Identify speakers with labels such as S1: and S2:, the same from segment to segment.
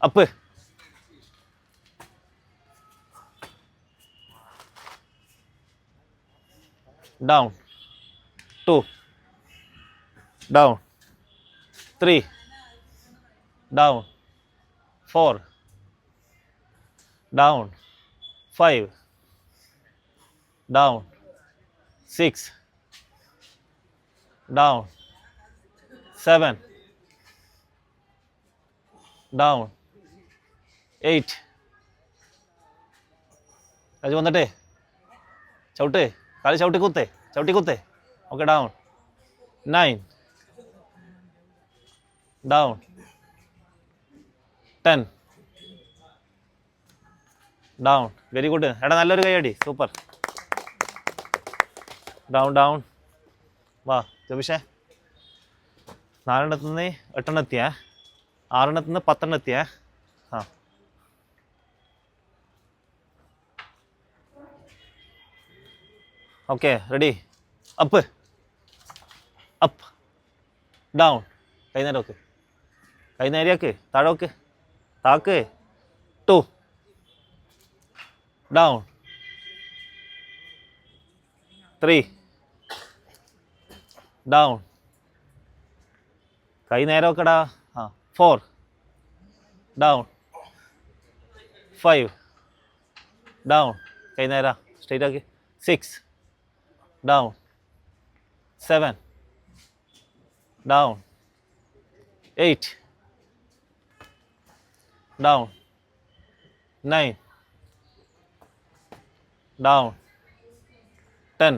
S1: Up, down, 2, down, 3, down, 4, down, 5, down, 6, down, 7, down, 8. രാജു വന്നിട്ടേ ചവിട്ട്, കാല് ചവിട്ടി കുത്തേ. Okay, down, 9, down, 10, down. Very good. എടാ നല്ലൊരു കൈയടി, സൂപ്പർ. ഡൗൺ. വാ ജബിഷേ. 4 8 എത്തിയേ, 6 10 എത്തിയേ. ആ, ഓക്കെ, റെഡി. Up, down. കൈ നേരെയാക്ക്, താഴോക്ക്, താക്ക്. 2, ഡൗൺ, 3, ഡൗൺ. കൈ നേരെ വെക്കടാ. ആ, 4, ഡൗൺ, 5, ഡൗൺ. കൈ നേരാ, സ്ട്രെയിറ്റ് ആക്കി. 6, down, 7, down, 8, down, 9, down, 10.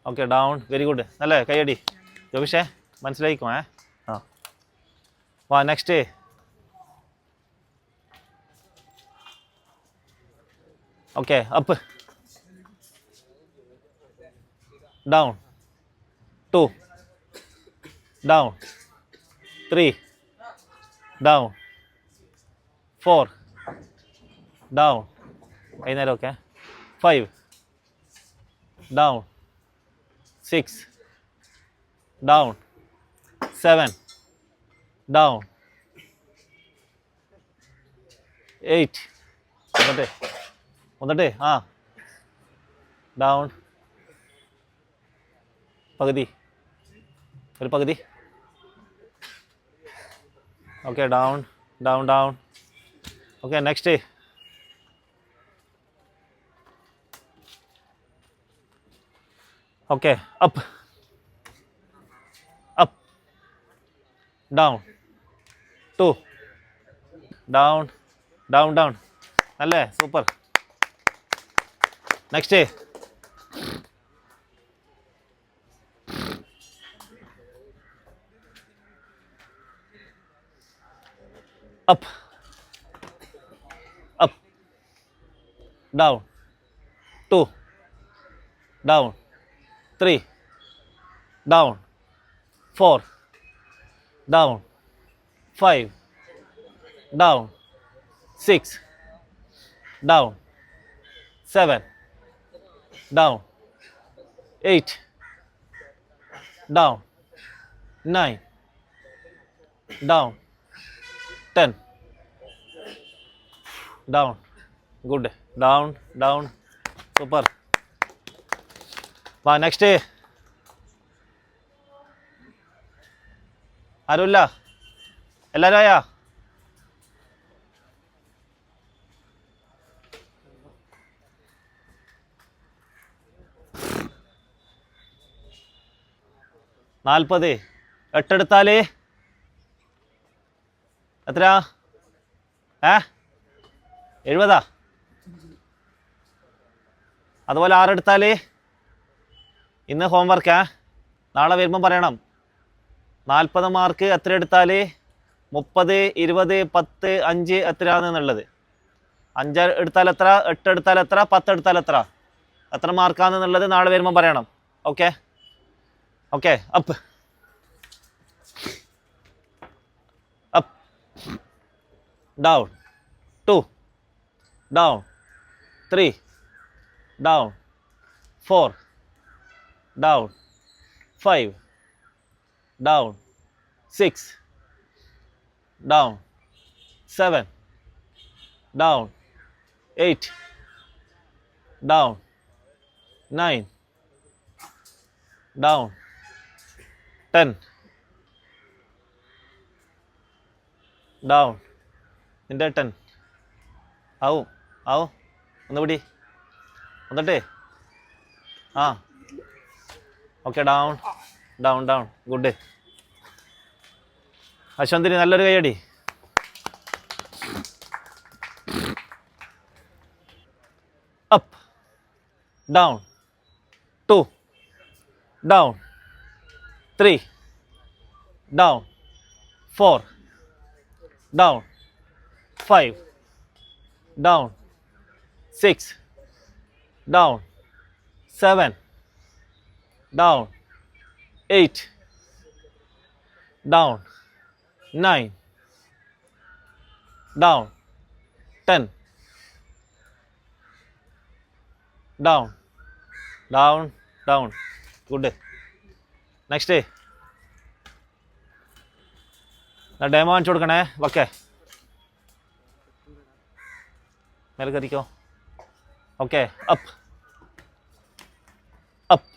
S1: Okay, down. Very good. നല്ല കൈയടി ജോബിഷേ, മനസ്സിലായിക്കോ. ആ, വാ next. Okay, up, down, 2, down, 3, down, 4, down. വൈകുന്നേരം ഓക്കെ. 5, down, 6, down, 7, down, 8. വന്നിട്ടേ ആ, ഡൗൺ, ഒരു പകുതി. Okay, down. Okay, next. Okay, up, down, 2, down. അല്ലേ, super. Next. Up, down, 2, down, 3, down, 4, down, 5, down, 6, down, 7, down, 8, down, 9, down, 10. Down. Good. Down. Super. വാ next. ആരുമില്ല? എല്ലാവരും ആയാ? നാൽപ്പത്. 8 എടുത്താൽ എത്ര? 70. അതുപോലെ 6 എടുത്താൽ ഇന്ന് ഹോംവർക്കാ, നാളെ വരുമ്പം പറയണം. 40 മാർക്ക് എത്ര എടുത്താൽ 30, 20, 10, 5 എത്രയാണെന്നുള്ളത്. 5 എടുത്താൽ എത്ര, 8 എടുത്താൽ എത്ര, 10 എടുത്താൽ എത്ര മാർക്കാണെന്നുള്ളത് നാളെ വരുമ്പം പറയണം. Okay. Up, down, 2, down, 3, down, 4, down, 5, down, 6, down, 7, down, 8, down, 9, down, 10, down. നിൻ്റെ 10 ആവും ആവും ഒന്ന് പിടി എന്നിട്ടേ ആ okay down down down good. അശ്വന്തിന് നല്ലൊരു കൈയടി. Up down 2, down 3, down 4, down 5, down 6, down 7, down 8, down 9, down 10, down down down good. Next day demo കാണിച്ചു കൊടുക്കണേ. ഓക്കെ മേലെ കയറിക്കോ. Okay up up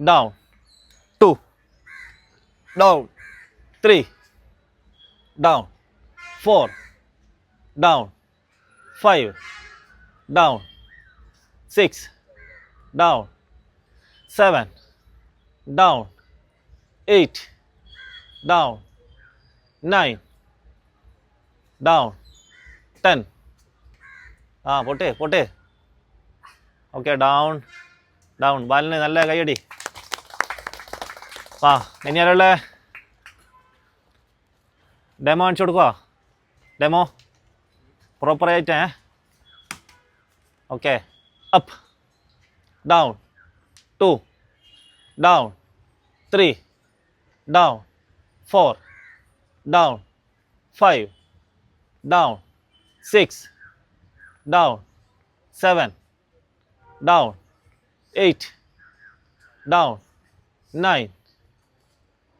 S1: down 2, down 3, down 4, down 5, down 6, down 7, down 8, down 9, down 10. പോട്ടെ പോട്ടെ. Okay down down. ബാലിന് നല്ല കൈയടി. ഇനി ആരുള്ള demo കാണിച്ചു കൊടുക്കുക. ഡെമോ പ്രോപ്പറായിട്ടേ. Okay up down 2, down 3, down 4, down 5, down 6, down 7, down 8, down 9,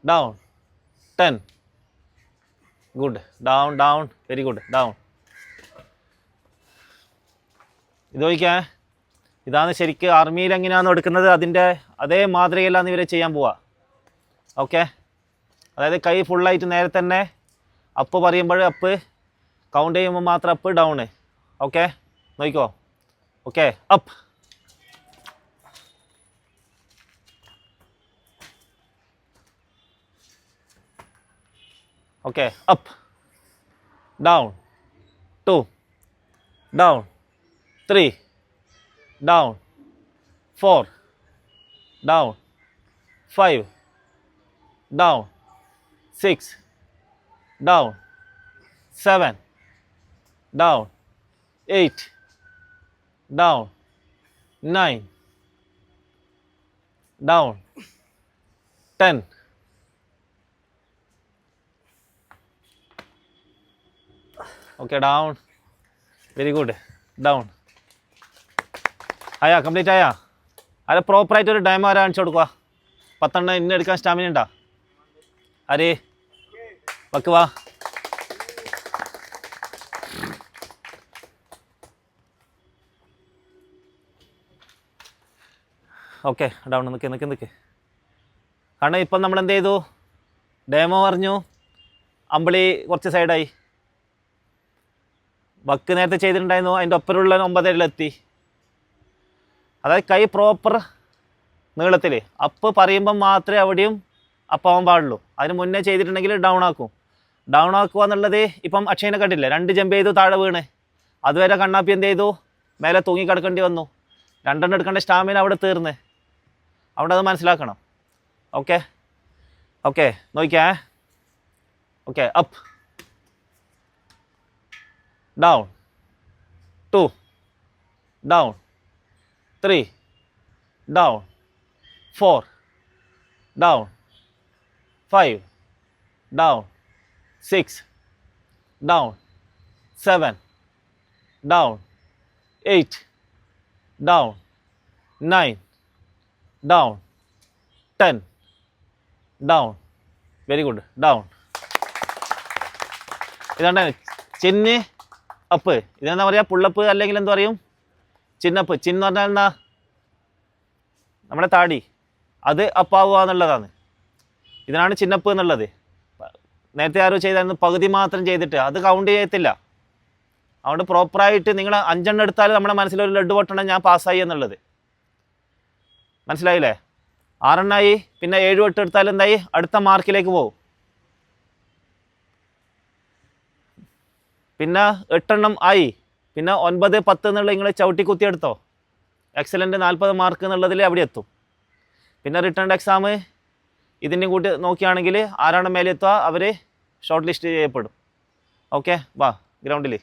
S1: down 10. Good. Down down. Very good. Down. ഇത് നോക്കിയാ, ഇതാണ് ശരിക്കും ആർമിയിൽ എങ്ങനെയാണെന്ന് എടുക്കുന്നത്. അതിൻ്റെ അതേ മാതൃകയിലാണ് ഇവരെ ചെയ്യാൻ പോവുക. ഓക്കെ, അതായത് കൈ ഫുള്ളായിട്ട് നേരെ തന്നെ അപ്പ് പറയുമ്പോൾ അപ്പ്, കൗണ്ട് ചെയ്യുമ്പോൾ മാത്രം അപ്പ് ഡൗണ്. ഓക്കെ നോക്കിക്കോ. Okay up okay up down 2, down 3, down 4, down 5, down 6, down 7, down 8, down 9, down 10. Okay, down. Very good. Down. ആയാ കംപ്ലീറ്റ് ആയാ? അത് പ്രോപ്പറായിട്ട് ഒരു ഡയമോ ആരാ കാണിച്ചു കൊടുക്കുക. 10 എണ്ണം ഇന്ന എടുക്കാൻ സ്റ്റാമിന ഉണ്ടോ? അരേ വക്ക് വാ. ഓക്കെ ഡൗൺ നിൽക്ക്. കാരണം ഇപ്പം നമ്മൾ എന്ത് ചെയ്തു? ഡെമോ പറഞ്ഞു, അമ്പിളി കുറച്ച് സൈഡായി. വക്ക് നേരത്തെ ചെയ്തിട്ടുണ്ടായിരുന്നു, അതിൻ്റെ ഒപ്പരമുള്ള 9 അതായത് കൈ പ്രോപ്പർ നീളത്തിൽ അപ്പ് പറയുമ്പം മാത്രമേ അവിടെയും അപ്പാവാൻ പാടുള്ളൂ. അതിന് മുന്നേ ചെയ്തിട്ടുണ്ടെങ്കിൽ ഡൗൺ ആക്കും. ഡൗൺ ആക്കുക എന്നുള്ളത് ഇപ്പം അക്ഷയനെ കണ്ടില്ലേ, 2 ജമ്പ് ചെയ്തു താഴെ വീണ്. അതുവരെ കണ്ണാപ്പി എന്ത് ചെയ്തു? മേലെ തൂങ്ങി കിടക്കേണ്ടി വന്നു. 2 എണ്ണം എടുക്കേണ്ട സ്റ്റാമിന അവിടെ തീർന്ന്. അവിടെ അത് മനസ്സിലാക്കണം. ഓക്കെ ഓക്കെ നോക്കിയേ. Okay up down 2, down 3, down 4, down 5, down 6, down 7, down 8, down 9, down 10, down very good. Down. ഇതാണ് ചിന്ന് അപ്പ്. ഇതെന്താ പറയുക, പുള്ളപ്പ് അല്ലെങ്കിൽ എന്താ പറയും, ചിന്നപ്പ്. ചിന്ന് പറഞ്ഞാൽ എന്താ, നമ്മുടെ താടി, അത് അപ്പാവുക എന്നുള്ളതാണ്. ഇതിനാണ് ചിന്നപ്പ് എന്നുള്ളത്. നേരത്തെ ആരോ ചെയ്തായിരുന്നു പകുതി മാത്രം ചെയ്തിട്ട്, അത് കൗണ്ട് ചെയ്യത്തില്ല. അതുകൊണ്ട് പ്രോപ്പറായിട്ട് നിങ്ങൾ 5 എണ്ണം എടുത്താൽ നമ്മുടെ മനസ്സിലൊരു ലഡ്ഡു പൊട്ടണം ഞാൻ പാസ്സായി എന്നുള്ളത്. മനസ്സിലായില്ലേ? 6 എണ്ണമായി, പിന്നെ 7, 8 എടുത്താൽ എന്തായി, അടുത്ത മാർക്കിലേക്ക് പോകും. പിന്നെ 8 എണ്ണം ആയി, പിന്നെ 9, 10 എന്നുള്ള നിങ്ങൾ ചവിട്ടി കുത്തിയെടുത്തോ. എക്സലൻ്റ് 40 മാർക്ക് എന്നുള്ളതിൽ അവിടെ എത്തും. പിന്നെ റിട്ടേൺ എക്സാം ഇതിൻ്റെ കൂട്ടി നോക്കുകയാണെങ്കിൽ ആരാണ് മേലെ എത്തുക അവർ ഷോർട്ട് ലിസ്റ്റ് ചെയ്യപ്പെടും. ഓക്കെ, വാ ഗ്രൗണ്ടിൽ.